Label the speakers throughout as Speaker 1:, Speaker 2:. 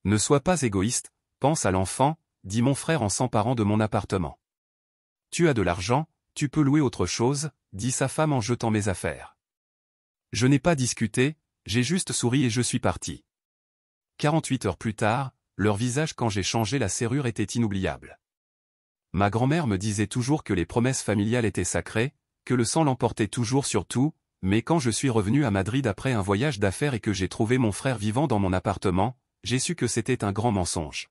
Speaker 1: Ne sois pas égoïste, pense à l'enfant, dit mon frère en s'emparant de mon appartement. Tu as de l'argent, tu peux louer autre chose, dit sa femme en jetant mes affaires. Je n'ai pas discuté, j'ai juste souri et je suis parti. 48 heures plus tard, leur visage quand j'ai changé la serrure était inoubliable. Ma grand-mère me disait toujours que les promesses familiales étaient sacrées, que le sang l'emportait toujours sur tout, mais quand je suis revenu à Madrid après un voyage d'affaires et que j'ai trouvé mon frère vivant dans mon appartement, j'ai su que c'était un grand mensonge.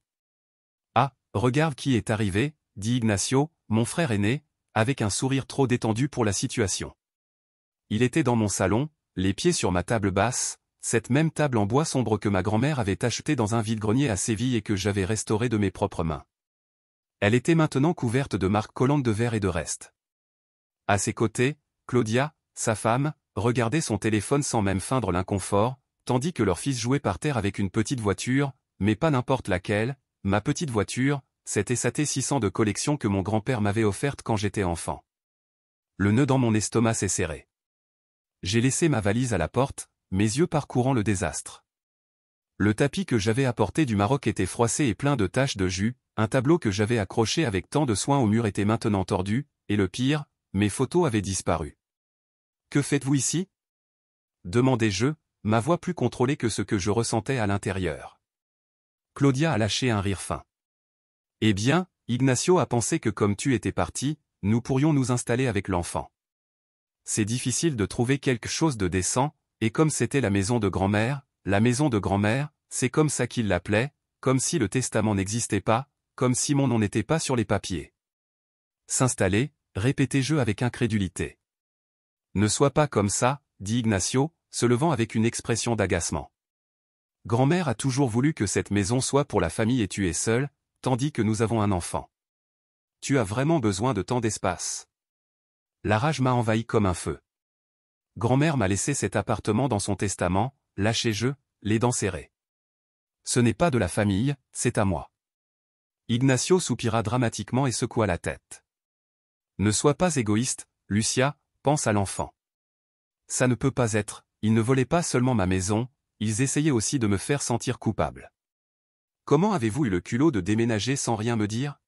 Speaker 1: Ah, regarde qui est arrivé, dit Ignacio, mon frère aîné, avec un sourire trop détendu pour la situation. Il était dans mon salon, les pieds sur ma table basse, cette même table en bois sombre que ma grand-mère avait achetée dans un vide-grenier à Séville et que j'avais restaurée de mes propres mains. Elle était maintenant couverte de marques collantes de verre et de restes. À ses côtés, Claudia, sa femme, regardait son téléphone sans même feindre l'inconfort, tandis que leur fils jouait par terre avec une petite voiture, mais pas n'importe laquelle, ma petite voiture, c'était sa T600 de collection que mon grand-père m'avait offerte quand j'étais enfant. Le nœud dans mon estomac s'est serré. J'ai laissé ma valise à la porte, mes yeux parcourant le désastre. Le tapis que j'avais apporté du Maroc était froissé et plein de taches de jus, un tableau que j'avais accroché avec tant de soin au mur était maintenant tordu, et le pire, mes photos avaient disparu. « Que faites-vous ici » demandai-je, ma voix plus contrôlée que ce que je ressentais à l'intérieur. Claudia a lâché un rire fin. « Eh bien, Ignacio a pensé que comme tu étais parti, nous pourrions nous installer avec l'enfant. C'est difficile de trouver quelque chose de décent, et comme c'était la maison de grand-mère, c'est comme ça qu'il l'appelait, comme si le testament n'existait pas, comme si mon nom n'était pas sur les papiers. S'installer, répétai-je avec incrédulité. Ne sois pas comme ça, dit Ignacio, se levant avec une expression d'agacement. Grand-mère a toujours voulu que cette maison soit pour la famille et tu es seul, tandis que nous avons un enfant. Tu as vraiment besoin de tant d'espace. La rage m'a envahi comme un feu. Grand-mère m'a laissé cet appartement dans son testament, lâchai-je, les dents serrées. Ce n'est pas de la famille, c'est à moi. Ignacio soupira dramatiquement et secoua la tête. Ne sois pas égoïste, Lucia, pense à l'enfant. Ça ne peut pas être, ils ne volaient pas seulement ma maison, ils essayaient aussi de me faire sentir coupable. Comment avez-vous eu le culot de déménager sans rien me dire ?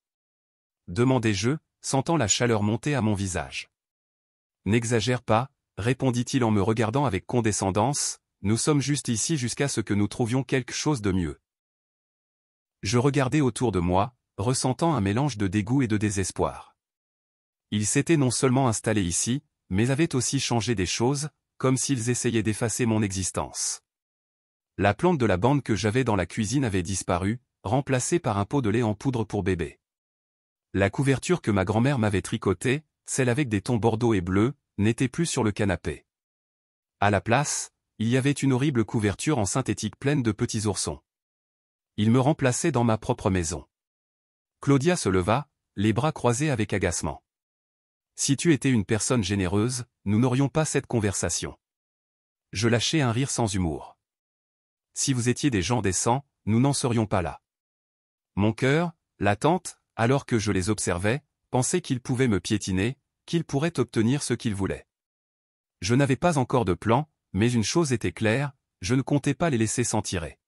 Speaker 1: Demandai-je, sentant la chaleur monter à mon visage. N'exagère pas, répondit-il en me regardant avec condescendance, nous sommes juste ici jusqu'à ce que nous trouvions quelque chose de mieux. Je regardais autour de moi, ressentant un mélange de dégoût et de désespoir. Ils s'étaient non seulement installés ici, mais avaient aussi changé des choses, comme s'ils essayaient d'effacer mon existence. La plante de la bande que j'avais dans la cuisine avait disparu, remplacée par un pot de lait en poudre pour bébé. La couverture que ma grand-mère m'avait tricotée, celle avec des tons bordeaux et bleus, n'était plus sur le canapé. À la place, il y avait une horrible couverture en synthétique pleine de petits oursons. Ils me remplaçaient dans ma propre maison. Claudia se leva, les bras croisés avec agacement. Si tu étais une personne généreuse, nous n'aurions pas cette conversation. Je lâchai un rire sans humour. Si vous étiez des gens décents, nous n'en serions pas là. Mon cœur, l'attente, alors que je les observais, pensait qu'ils pouvaient me piétiner, qu'ils pourraient obtenir ce qu'ils voulaient. Je n'avais pas encore de plan, mais une chose était claire, je ne comptais pas les laisser s'en tirer.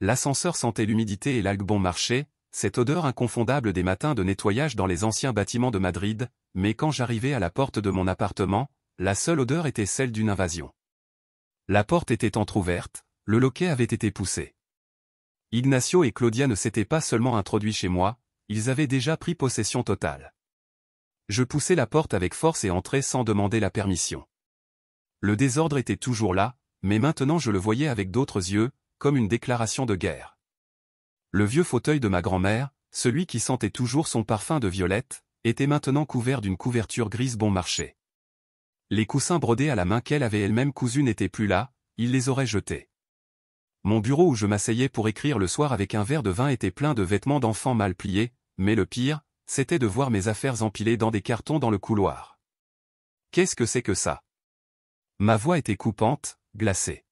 Speaker 1: L'ascenseur sentait l'humidité et l'algue bon marché, cette odeur inconfondable des matins de nettoyage dans les anciens bâtiments de Madrid, mais quand j'arrivais à la porte de mon appartement, la seule odeur était celle d'une invasion. La porte était entr'ouverte, le loquet avait été poussé. Ignacio et Claudia ne s'étaient pas seulement introduits chez moi, ils avaient déjà pris possession totale. Je poussai la porte avec force et entrai sans demander la permission. Le désordre était toujours là, mais maintenant je le voyais avec d'autres yeux, comme une déclaration de guerre. Le vieux fauteuil de ma grand-mère, celui qui sentait toujours son parfum de violette, était maintenant couvert d'une couverture grise bon marché. Les coussins brodés à la main qu'elle avait elle-même cousus n'étaient plus là, il les aurait jetés. Mon bureau où je m'asseyais pour écrire le soir avec un verre de vin était plein de vêtements d'enfants mal pliés, mais le pire, c'était de voir mes affaires empilées dans des cartons dans le couloir. Qu'est-ce que c'est que ça ? Ma voix était coupante, glacée.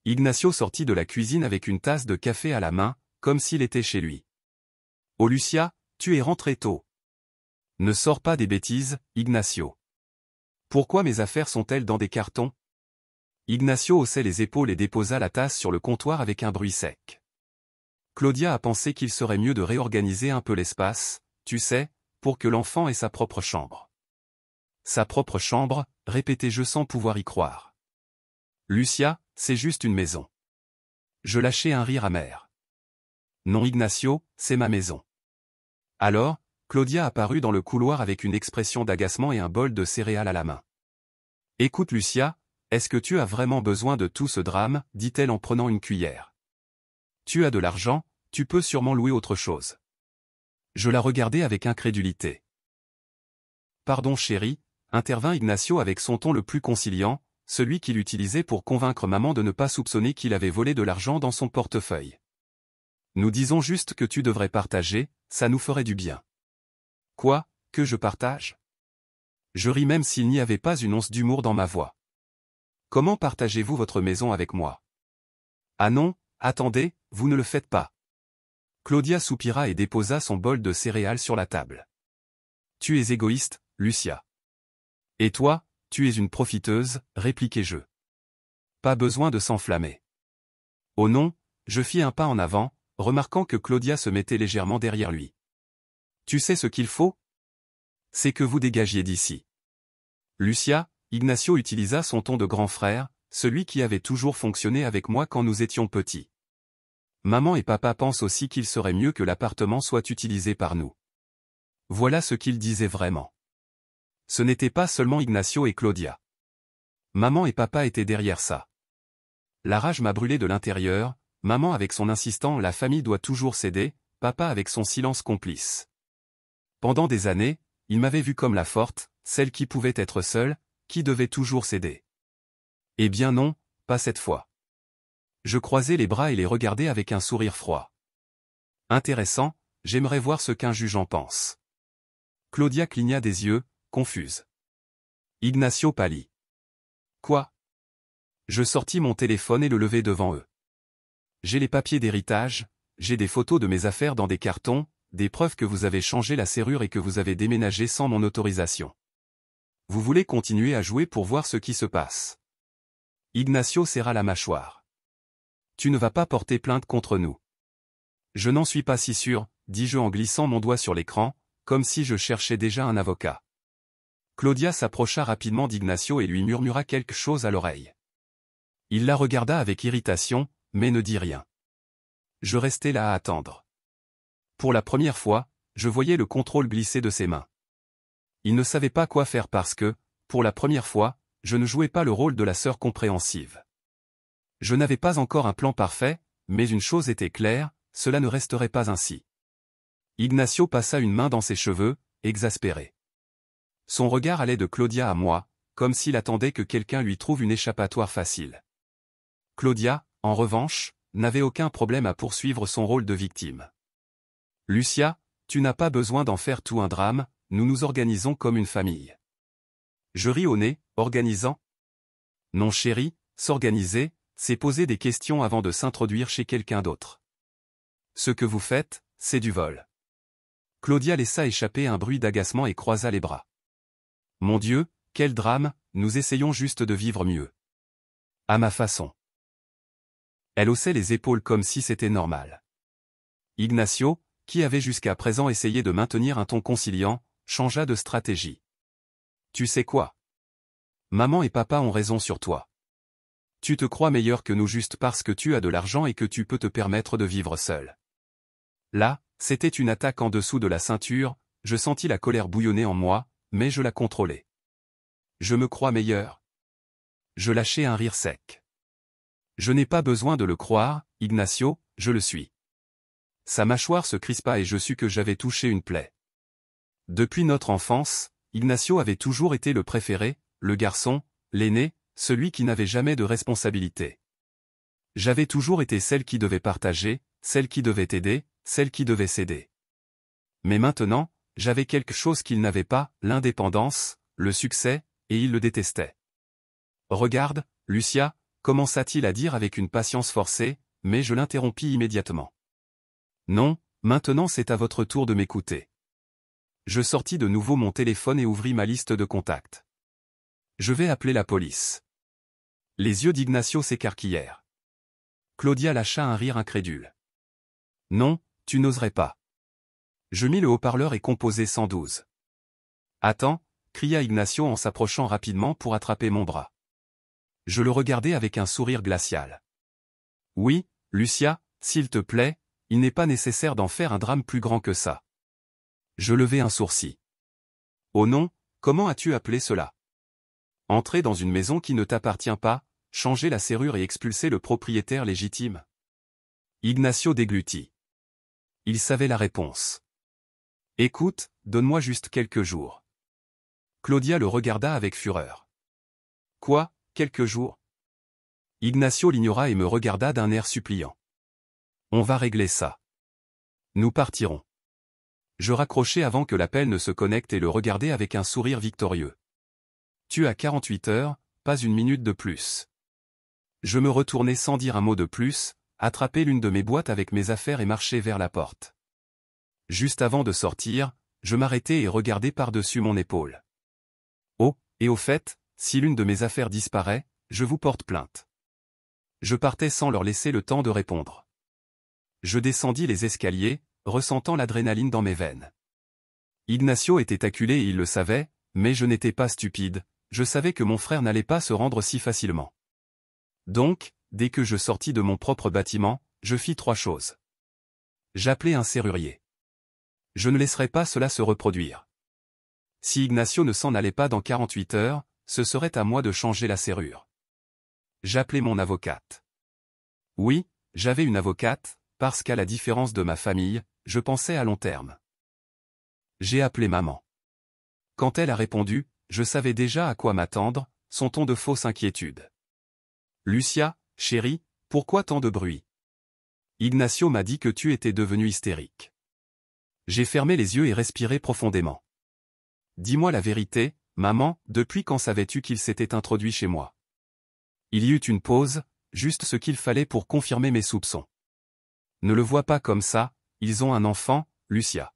Speaker 1: Ignacio sortit de la cuisine avec une tasse de café à la main, comme s'il était chez lui. « Oh Lucia, tu es rentrée tôt. Ne sors pas des bêtises, Ignacio. Pourquoi mes affaires sont-elles dans des cartons ?» Ignacio haussait les épaules et déposa la tasse sur le comptoir avec un bruit sec. Claudia a pensé qu'il serait mieux de réorganiser un peu l'espace, tu sais, pour que l'enfant ait sa propre chambre. Sa propre chambre, répétai-je sans pouvoir y croire. Lucia, c'est juste une maison. Je lâchai un rire amer. Non Ignacio, c'est ma maison. Alors, Claudia apparut dans le couloir avec une expression d'agacement et un bol de céréales à la main. Écoute Lucia, est-ce que tu as vraiment besoin de tout ce drame, dit-elle en prenant une cuillère. Tu as de l'argent, tu peux sûrement louer autre chose. Je la regardai avec incrédulité. Pardon chérie, intervint Ignacio avec son ton le plus conciliant, celui qu'il utilisait pour convaincre maman de ne pas soupçonner qu'il avait volé de l'argent dans son portefeuille. Nous disons juste que tu devrais partager, ça nous ferait du bien. Quoi, que je partage? Je ris même s'il n'y avait pas une once d'humour dans ma voix. Comment partagez-vous votre maison avec moi? Ah non, attendez, vous ne le faites pas. Claudia soupira et déposa son bol de céréales sur la table. Tu es égoïste, Lucia. Et toi, tu es une profiteuse, répliquai-je. Pas besoin de s'enflammer. Oh non, je fis un pas en avant, remarquant que Claudia se mettait légèrement derrière lui. Tu sais ce qu'il faut? C'est que vous dégagiez d'ici. Lucia, Ignacio utilisa son ton de grand frère, celui qui avait toujours fonctionné avec moi quand nous étions petits. Maman et papa pensent aussi qu'il serait mieux que l'appartement soit utilisé par nous. Voilà ce qu'ils disaient vraiment. Ce n'était pas seulement Ignacio et Claudia. Maman et papa étaient derrière ça. La rage m'a brûlé de l'intérieur, maman avec son insistant la famille doit toujours céder, papa avec son silence complice. Pendant des années, il m'avait vu comme la forte, celle qui pouvait être seule, qui devait toujours céder. Eh bien non, pas cette fois. Je croisai les bras et les regardai avec un sourire froid. Intéressant, j'aimerais voir ce qu'un juge en pense. Claudia cligna des yeux, confuse. Ignacio pâlit. Quoi? Je sortis mon téléphone et le levai devant eux. J'ai les papiers d'héritage, j'ai des photos de mes affaires dans des cartons, des preuves que vous avez changé la serrure et que vous avez déménagé sans mon autorisation. Vous voulez continuer à jouer pour voir ce qui se passe. Ignacio serra la mâchoire. Tu ne vas pas porter plainte contre nous. Je n'en suis pas si sûr, dis-je en glissant mon doigt sur l'écran, comme si je cherchais déjà un avocat. Claudia s'approcha rapidement d'Ignacio et lui murmura quelque chose à l'oreille. Il la regarda avec irritation, mais ne dit rien. Je restai là à attendre. Pour la première fois, je voyais le contrôle glisser de ses mains. Il ne savait pas quoi faire parce que, pour la première fois, je ne jouais pas le rôle de la sœur compréhensive. Je n'avais pas encore un plan parfait, mais une chose était claire, cela ne resterait pas ainsi. Ignacio passa une main dans ses cheveux, exaspéré. Son regard allait de Claudia à moi, comme s'il attendait que quelqu'un lui trouve une échappatoire facile. Claudia, en revanche, n'avait aucun problème à poursuivre son rôle de victime. Lucia, tu n'as pas besoin d'en faire tout un drame, nous nous organisons comme une famille. Je ris au nez, organisant? Non chérie, s'organiser, c'est poser des questions avant de s'introduire chez quelqu'un d'autre. Ce que vous faites, c'est du vol. Claudia laissa échapper un bruit d'agacement et croisa les bras. Mon Dieu, quel drame, nous essayons juste de vivre mieux. À ma façon. Elle haussait les épaules comme si c'était normal. Ignacio, qui avait jusqu'à présent essayé de maintenir un ton conciliant, changea de stratégie. Tu sais quoi? Maman et papa ont raison sur toi. Tu te crois meilleur que nous juste parce que tu as de l'argent et que tu peux te permettre de vivre seul. Là, c'était une attaque en dessous de la ceinture, je sentis la colère bouillonner en moi, mais je la contrôlais. Je me crois meilleur. Je lâchai un rire sec. Je n'ai pas besoin de le croire, Ignacio, je le suis. Sa mâchoire se crispa et je sus que j'avais touché une plaie. Depuis notre enfance, Ignacio avait toujours été le préféré, le garçon, l'aîné, celui qui n'avait jamais de responsabilité. J'avais toujours été celle qui devait partager, celle qui devait aider, celle qui devait céder. Mais maintenant, j'avais quelque chose qu'il n'avait pas, l'indépendance, le succès, et il le détestait. Regarde, Lucia, commença-t-il à dire avec une patience forcée, mais je l'interrompis immédiatement. Non, maintenant c'est à votre tour de m'écouter. Je sortis de nouveau mon téléphone et ouvris ma liste de contacts. Je vais appeler la police. Les yeux d'Ignacio s'écarquillèrent. Claudia lâcha un rire incrédule. Non, tu n'oserais pas. Je mis le haut-parleur et composai 112. Attends, cria Ignacio en s'approchant rapidement pour attraper mon bras. Je le regardai avec un sourire glacial. Oui, Lucia, s'il te plaît, il n'est pas nécessaire d'en faire un drame plus grand que ça. Je levai un sourcil. Oh non, comment as-tu appelé cela? Entrer dans une maison qui ne t'appartient pas, changer la serrure et expulser le propriétaire légitime. Ignacio déglutit. Il savait la réponse. Écoute, donne-moi juste quelques jours. Claudia le regarda avec fureur. Quoi, quelques jours? Ignacio l'ignora et me regarda d'un air suppliant. On va régler ça. Nous partirons. Je raccrochai avant que l'appel ne se connecte et le regardai avec un sourire victorieux. Tu as 48 heures, pas une minute de plus. Je me retournai sans dire un mot de plus, attrapai l'une de mes boîtes avec mes affaires et marchai vers la porte. Juste avant de sortir, je m'arrêtai et regardai par-dessus mon épaule. Oh, et au fait, si l'une de mes affaires disparaît, je vous porte plainte. Je partais sans leur laisser le temps de répondre. Je descendis les escaliers, ressentant l'adrénaline dans mes veines. Ignacio était acculé et il le savait, mais je n'étais pas stupide, je savais que mon frère n'allait pas se rendre si facilement. Donc, dès que je sortis de mon propre bâtiment, je fis 3 choses. J'appelai un serrurier. Je ne laisserai pas cela se reproduire. Si Ignacio ne s'en allait pas dans 48 heures, ce serait à moi de changer la serrure. J'appelai mon avocate. Oui, j'avais une avocate, parce qu'à la différence de ma famille, je pensais à long terme. J'ai appelé maman. Quand elle a répondu, je savais déjà à quoi m'attendre, son ton de fausse inquiétude. Lucia, chérie, pourquoi tant de bruit? Ignacio m'a dit que tu étais devenue hystérique. J'ai fermé les yeux et respiré profondément. Dis-moi la vérité, maman, depuis quand savais-tu qu'il s'était introduit chez moi? Il y eut une pause, juste ce qu'il fallait pour confirmer mes soupçons. Ne le vois pas comme ça, ils ont un enfant, Lucia.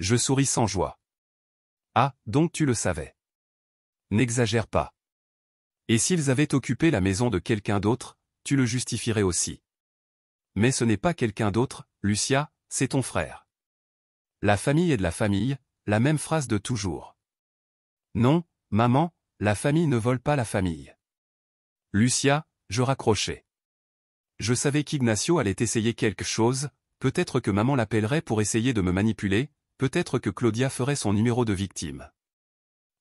Speaker 1: Je souris sans joie. Ah, donc tu le savais. N'exagère pas. Et s'ils avaient occupé la maison de quelqu'un d'autre, tu le justifierais aussi. Mais ce n'est pas quelqu'un d'autre, Lucia, c'est ton frère. La famille est de la famille, la même phrase de toujours. Non, maman, la famille ne vole pas la famille. Lucia, je raccrochai. Je savais qu'Ignacio allait essayer quelque chose, peut-être que maman l'appellerait pour essayer de me manipuler, peut-être que Claudia ferait son numéro de victime.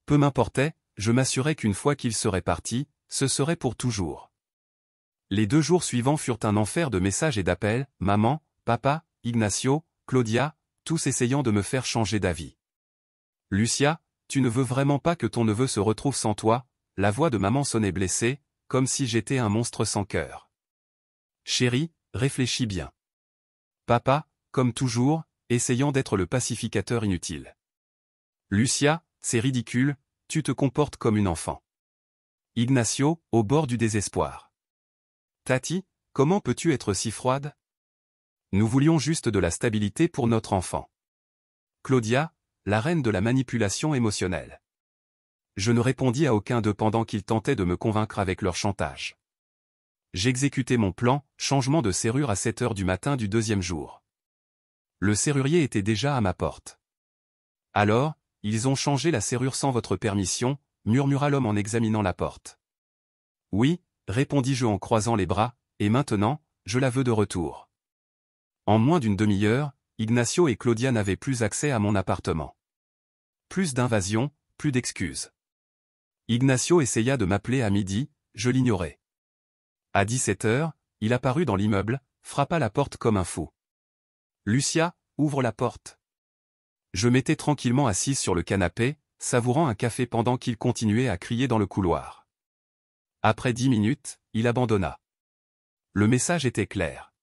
Speaker 1: Peu m'importait, je m'assurais qu'une fois qu'il serait parti, ce serait pour toujours. Les 2 jours suivants furent un enfer de messages et d'appels, maman, papa, Ignacio, Claudia, tous essayant de me faire changer d'avis. Lucia, tu ne veux vraiment pas que ton neveu se retrouve sans toi? La voix de maman sonnait blessée, comme si j'étais un monstre sans cœur. Chérie, réfléchis bien. Papa, comme toujours, essayant d'être le pacificateur inutile. Lucia, c'est ridicule, tu te comportes comme une enfant. Ignacio, au bord du désespoir. Tati, comment peux-tu être si froide? Nous voulions juste de la stabilité pour notre enfant. Claudia, la reine de la manipulation émotionnelle. Je ne répondis à aucun d'eux pendant qu'ils tentaient de me convaincre avec leur chantage. J'exécutais mon plan, changement de serrure à 7 heures du matin du 2e jour. Le serrurier était déjà à ma porte. Alors, ils ont changé la serrure sans votre permission, murmura l'homme en examinant la porte. Oui, répondis-je en croisant les bras, et maintenant, je la veux de retour. En moins d'une demi-heure, Ignacio et Claudia n'avaient plus accès à mon appartement. Plus d'invasion, plus d'excuses. Ignacio essaya de m'appeler à midi, je l'ignorais. À 17 heures, il apparut dans l'immeuble, frappa la porte comme un fou. Lucia, ouvre la porte. Je m'étais tranquillement assise sur le canapé, savourant un café pendant qu'il continuait à crier dans le couloir. Après 10 minutes, il abandonna. Le message était clair.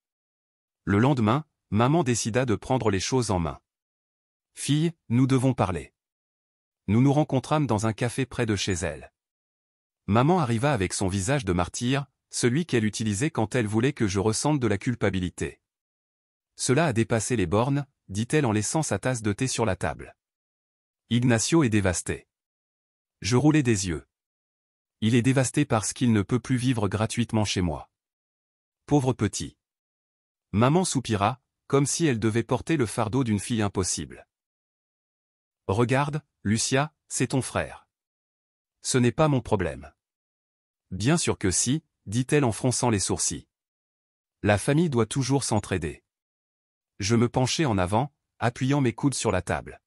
Speaker 1: Le lendemain, maman décida de prendre les choses en main. Fille, nous devons parler. Nous nous rencontrâmes dans un café près de chez elle. Maman arriva avec son visage de martyr, celui qu'elle utilisait quand elle voulait que je ressente de la culpabilité. Cela a dépassé les bornes, dit-elle en laissant sa tasse de thé sur la table. Ignacio est dévasté. Je roulai des yeux. Il est dévasté parce qu'il ne peut plus vivre gratuitement chez moi. Pauvre petit. Maman soupira, comme si elle devait porter le fardeau d'une fille impossible. Regarde, Lucia, c'est ton frère. Ce n'est pas mon problème. Bien sûr que si, dit-elle en fronçant les sourcils. La famille doit toujours s'entraider. Je me penchai en avant, appuyant mes coudes sur la table.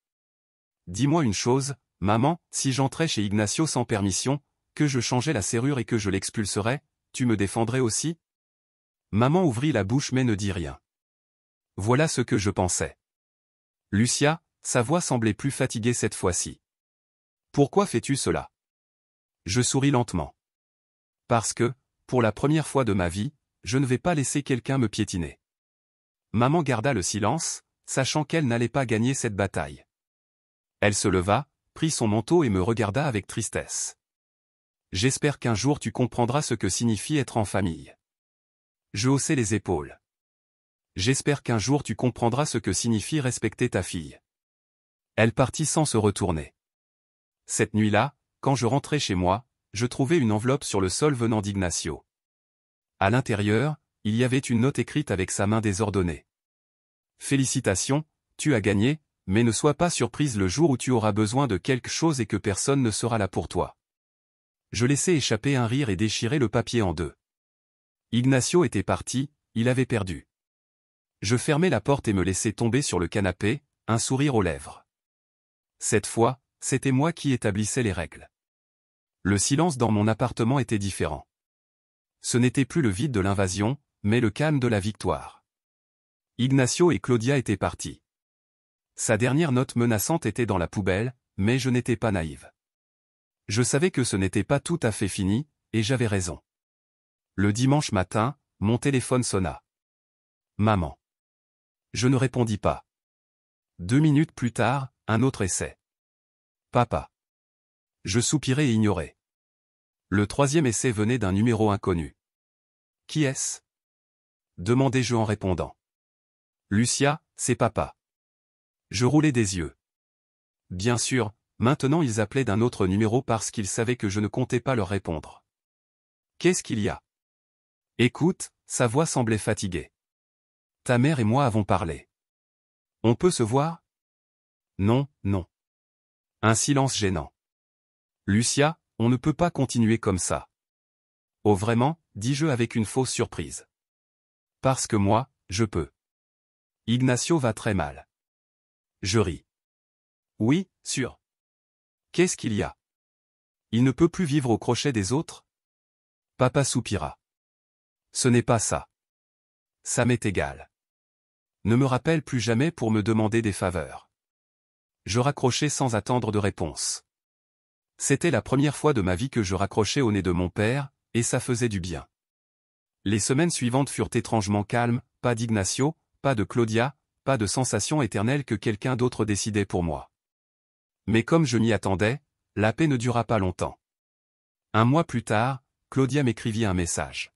Speaker 1: Dis-moi une chose, maman, si j'entrais chez Ignacio sans permission, que je changeais la serrure et que je l'expulserais, tu me défendrais aussi? Maman ouvrit la bouche mais ne dit rien. Voilà ce que je pensais. Lucia, sa voix semblait plus fatiguée cette fois-ci. Pourquoi fais-tu cela? Je souris lentement. Parce que, pour la première fois de ma vie, je ne vais pas laisser quelqu'un me piétiner. Maman garda le silence, sachant qu'elle n'allait pas gagner cette bataille. Elle se leva, prit son manteau et me regarda avec tristesse. J'espère qu'un jour tu comprendras ce que signifie être en famille. Je haussai les épaules. J'espère qu'un jour tu comprendras ce que signifie respecter ta fille. Elle partit sans se retourner. Cette nuit-là, quand je rentrai chez moi, je trouvai une enveloppe sur le sol venant d'Ignacio. À l'intérieur, il y avait une note écrite avec sa main désordonnée. Félicitations, tu as gagné, mais ne sois pas surprise le jour où tu auras besoin de quelque chose et que personne ne sera là pour toi. Je laissai échapper un rire et déchirai le papier en deux. Ignacio était parti, il avait perdu. Je fermai la porte et me laissai tomber sur le canapé, un sourire aux lèvres. Cette fois, c'était moi qui établissais les règles. Le silence dans mon appartement était différent. Ce n'était plus le vide de l'invasion, mais le calme de la victoire. Ignacio et Claudia étaient partis. Sa dernière note menaçante était dans la poubelle, mais je n'étais pas naïve. Je savais que ce n'était pas tout à fait fini, et j'avais raison. Le dimanche matin, mon téléphone sonna. Maman. Je ne répondis pas. 2 minutes plus tard, un autre essai. Papa. Je soupirai et ignorai. Le 3e essai venait d'un numéro inconnu. Qui est-ce? Demandai-je en répondant. Lucia, c'est papa. Je roulai des yeux. Bien sûr, maintenant ils appelaient d'un autre numéro parce qu'ils savaient que je ne comptais pas leur répondre. Qu'est-ce qu'il y a? Écoute, sa voix semblait fatiguée. Ta mère et moi avons parlé. On peut se voir? Non, non. Un silence gênant. Lucia, on ne peut pas continuer comme ça. Oh vraiment, dis-je avec une fausse surprise. Parce que moi, je peux. Ignacio va très mal. Je ris. Oui, sûr. Qu'est-ce qu'il y a? Il ne peut plus vivre au crochet des autres? Papa soupira. Ce n'est pas ça. Ça m'est égal. Ne me rappelle plus jamais pour me demander des faveurs. Je raccrochai sans attendre de réponse. C'était la première fois de ma vie que je raccrochais au nez de mon père, et ça faisait du bien. Les semaines suivantes furent étrangement calmes, pas d'Ignacio, pas de Claudia, pas de sensation éternelle que quelqu'un d'autre décidait pour moi. Mais comme je m'y attendais, la paix ne dura pas longtemps. 1 mois plus tard, Claudia m'écrivit un message.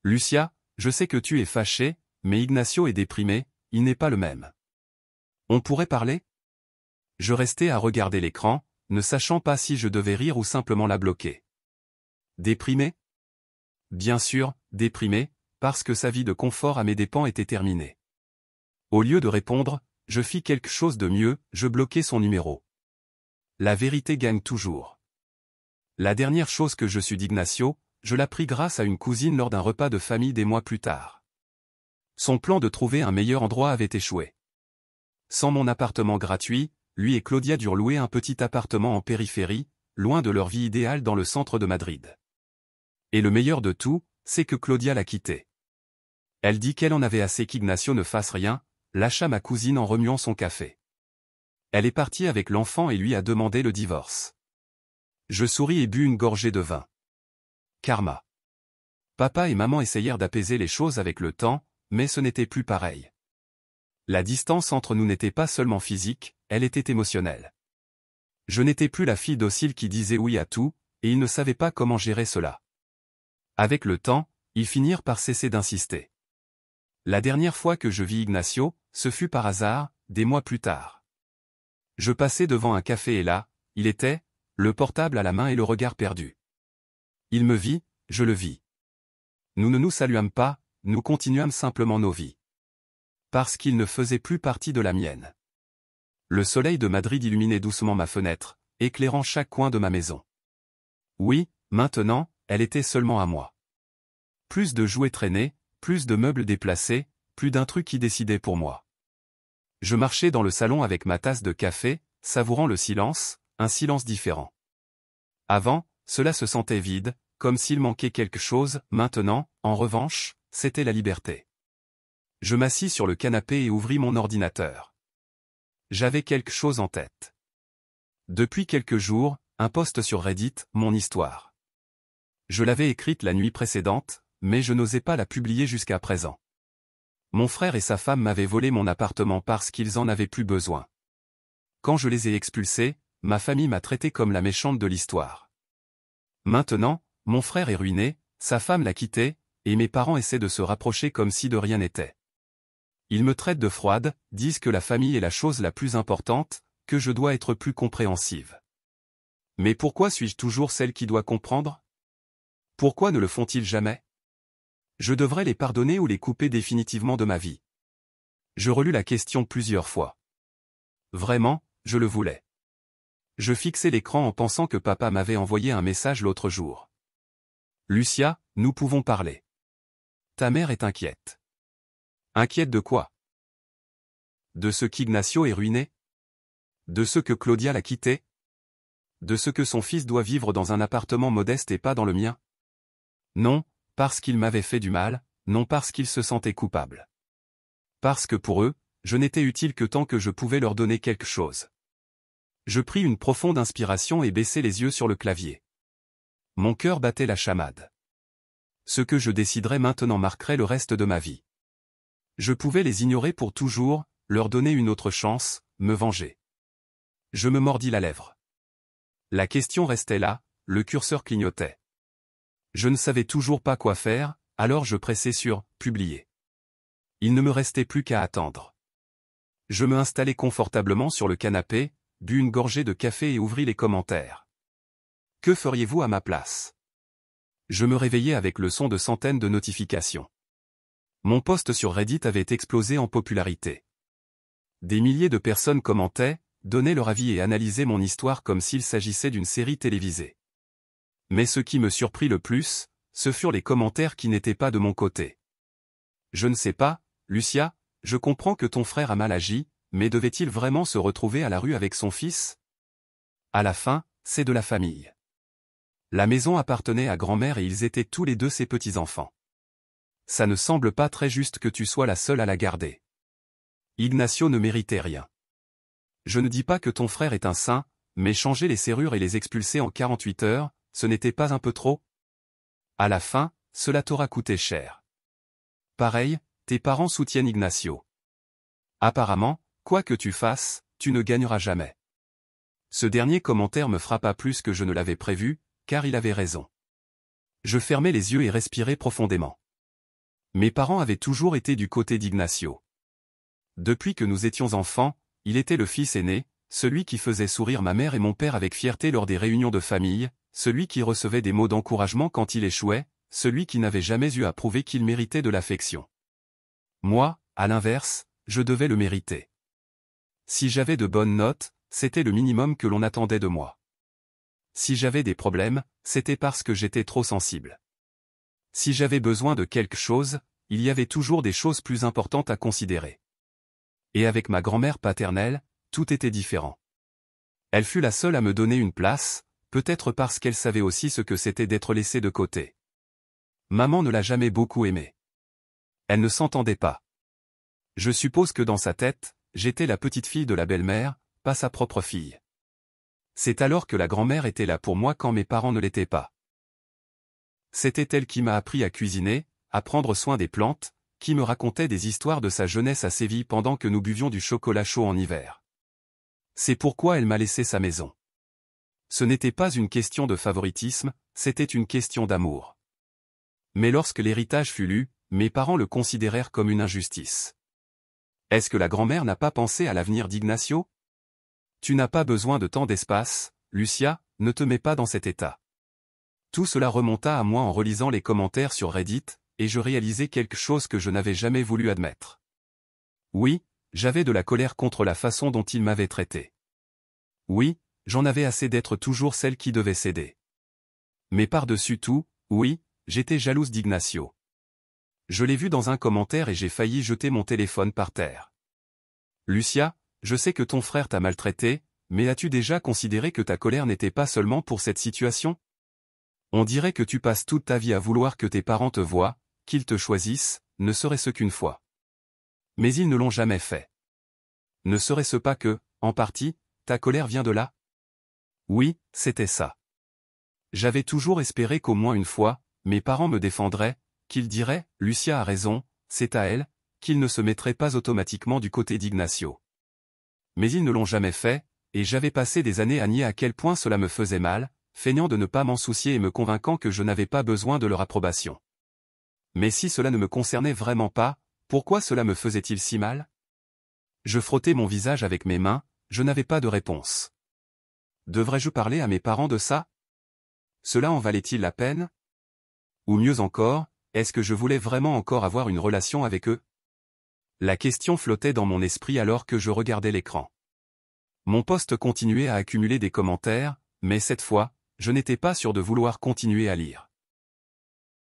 Speaker 1: Lucia, je sais que tu es fâchée, mais Ignacio est déprimé, il n'est pas le même. On pourrait parler? Je restai à regarder l'écran, ne sachant pas si je devais rire ou simplement la bloquer. Déprimé? Bien sûr, déprimé, parce que sa vie de confort à mes dépens était terminée. Au lieu de répondre, je fis quelque chose de mieux, je bloquai son numéro. La vérité gagne toujours. La dernière chose que je sus d'Ignacio, je l'appris grâce à une cousine lors d'un repas de famille des mois plus tard. Son plan de trouver un meilleur endroit avait échoué. Sans mon appartement gratuit, lui et Claudia durent louer un petit appartement en périphérie, loin de leur vie idéale dans le centre de Madrid. Et le meilleur de tout, c'est que Claudia l'a quitté. Elle dit qu'elle en avait assez qu'Ignacio ne fasse rien, lâcha ma cousine en remuant son café. Elle est partie avec l'enfant et lui a demandé le divorce. Je souris et bus une gorgée de vin. Karma. Papa et maman essayèrent d'apaiser les choses avec le temps, mais ce n'était plus pareil. La distance entre nous n'était pas seulement physique, elle était émotionnelle. Je n'étais plus la fille docile qui disait oui à tout, et ils ne savaient pas comment gérer cela. Avec le temps, ils finirent par cesser d'insister. La dernière fois que je vis Ignacio, ce fut par hasard, des mois plus tard. Je passais devant un café et là, il était, le portable à la main et le regard perdu. Il me vit, je le vis. Nous ne nous saluâmes pas, nous continuâmes simplement nos vies. parce qu'il ne faisait plus partie de la mienne. Le soleil de Madrid illuminait doucement ma fenêtre, éclairant chaque coin de ma maison. Oui, maintenant, elle était seulement à moi. Plus de jouets traînés, plus de meubles déplacés, plus d'un truc qui décidait pour moi. Je marchais dans le salon avec ma tasse de café, savourant le silence, un silence différent. Avant, cela se sentait vide, comme s'il manquait quelque chose. Maintenant, en revanche, c'était la liberté. Je m'assis sur le canapé et ouvris mon ordinateur. J'avais quelque chose en tête. Depuis quelques jours, un post sur Reddit, mon histoire. Je l'avais écrite la nuit précédente, mais je n'osais pas la publier jusqu'à présent. Mon frère et sa femme m'avaient volé mon appartement parce qu'ils en avaient plus besoin. Quand je les ai expulsés, ma famille m'a traité comme la méchante de l'histoire. Maintenant, mon frère est ruiné, sa femme l'a quitté, et mes parents essaient de se rapprocher comme si de rien n'était. Ils me traitent de froide, disent que la famille est la chose la plus importante, que je dois être plus compréhensive. Mais pourquoi suis-je toujours celle qui doit comprendre? Pourquoi ne le font-ils jamais? Je devrais les pardonner ou les couper définitivement de ma vie. Je relus la question plusieurs fois. Vraiment, je le voulais. Je fixais l'écran en pensant que papa m'avait envoyé un message l'autre jour. Lucia, nous pouvons parler. Ta mère est inquiète. Inquiète de quoi? De ce qu'Ignacio est ruiné? De ce que Claudia l'a quitté? De ce que son fils doit vivre dans un appartement modeste et pas dans le mien? Non, parce qu'il m'avait fait du mal, non parce qu'ils se sentaient coupables. Parce que pour eux, je n'étais utile que tant que je pouvais leur donner quelque chose. Je pris une profonde inspiration et baissai les yeux sur le clavier. Mon cœur battait la chamade. Ce que je déciderais maintenant marquerait le reste de ma vie. Je pouvais les ignorer pour toujours, leur donner une autre chance, me venger. Je me mordis la lèvre. La question restait là, le curseur clignotait. Je ne savais toujours pas quoi faire, alors je pressais sur « Publier ». Il ne me restait plus qu'à attendre. Je me installai confortablement sur le canapé, bus une gorgée de café et ouvris les commentaires. Que feriez-vous à ma place? Je me réveillais avec le son de centaines de notifications. Mon post sur Reddit avait explosé en popularité. Des milliers de personnes commentaient, donnaient leur avis et analysaient mon histoire comme s'il s'agissait d'une série télévisée. Mais ce qui me surprit le plus, ce furent les commentaires qui n'étaient pas de mon côté. Je ne sais pas, Lucia, je comprends que ton frère a mal agi, mais devait-il vraiment se retrouver à la rue avec son fils? À la fin, c'est de la famille. La maison appartenait à grand-mère et ils étaient tous les deux ses petits-enfants. Ça ne semble pas très juste que tu sois la seule à la garder. Ignacio ne méritait rien. Je ne dis pas que ton frère est un saint, mais changer les serrures et les expulser en 48 heures, ce n'était pas un peu trop? À la fin, cela t'aura coûté cher. Pareil, tes parents soutiennent Ignacio. Apparemment, quoi que tu fasses, tu ne gagneras jamais. Ce dernier commentaire me frappa plus que je ne l'avais prévu, car il avait raison. Je fermai les yeux et respirai profondément. Mes parents avaient toujours été du côté d'Ignacio. Depuis que nous étions enfants, il était le fils aîné, celui qui faisait sourire ma mère et mon père avec fierté lors des réunions de famille, celui qui recevait des mots d'encouragement quand il échouait, celui qui n'avait jamais eu à prouver qu'il méritait de l'affection. Moi, à l'inverse, je devais le mériter. Si j'avais de bonnes notes, c'était le minimum que l'on attendait de moi. Si j'avais des problèmes, c'était parce que j'étais trop sensible. Si j'avais besoin de quelque chose, il y avait toujours des choses plus importantes à considérer. Et avec ma grand-mère paternelle, tout était différent. Elle fut la seule à me donner une place, peut-être parce qu'elle savait aussi ce que c'était d'être laissée de côté. Maman ne l'a jamais beaucoup aimée. Elle ne s'entendait pas. Je suppose que dans sa tête, j'étais la petite fille de la belle-mère, pas sa propre fille. C'est alors que la grand-mère était là pour moi quand mes parents ne l'étaient pas. C'était elle qui m'a appris à cuisiner, à prendre soin des plantes, qui me racontait des histoires de sa jeunesse à Séville pendant que nous buvions du chocolat chaud en hiver. C'est pourquoi elle m'a laissé sa maison. Ce n'était pas une question de favoritisme, c'était une question d'amour. Mais lorsque l'héritage fut lu, mes parents le considérèrent comme une injustice. Est-ce que la grand-mère n'a pas pensé à l'avenir d'Ignacio? Tu n'as pas besoin de tant d'espace, Lucia, ne te mets pas dans cet état. Tout cela remonta à moi en relisant les commentaires sur Reddit, et je réalisai quelque chose que je n'avais jamais voulu admettre. Oui, j'avais de la colère contre la façon dont il m'avait traité. Oui, j'en avais assez d'être toujours celle qui devait céder. Mais par-dessus tout, oui, j'étais jalouse d'Ignacio. Je l'ai vu dans un commentaire et j'ai failli jeter mon téléphone par terre. Lucia, je sais que ton frère t'a maltraité, mais as-tu déjà considéré que ta colère n'était pas seulement pour cette situation? On dirait que tu passes toute ta vie à vouloir que tes parents te voient, qu'ils te choisissent, ne serait-ce qu'une fois. Mais ils ne l'ont jamais fait. Ne serait-ce pas que, en partie, ta colère vient de là? Oui, c'était ça. J'avais toujours espéré qu'au moins une fois, mes parents me défendraient, qu'ils diraient « Lucia a raison, c'est à elle », qu'ils ne se mettraient pas automatiquement du côté d'Ignacio. Mais ils ne l'ont jamais fait, et j'avais passé des années à nier à quel point cela me faisait mal, feignant de ne pas m'en soucier et me convainquant que je n'avais pas besoin de leur approbation. Mais si cela ne me concernait vraiment pas, pourquoi cela me faisait-il si mal? Je frottais mon visage avec mes mains, je n'avais pas de réponse. Devrais-je parler à mes parents de ça? Cela en valait-il la peine? Ou mieux encore, est-ce que je voulais vraiment encore avoir une relation avec eux? La question flottait dans mon esprit alors que je regardais l'écran. Mon post continuait à accumuler des commentaires, mais cette fois, je n'étais pas sûr de vouloir continuer à lire.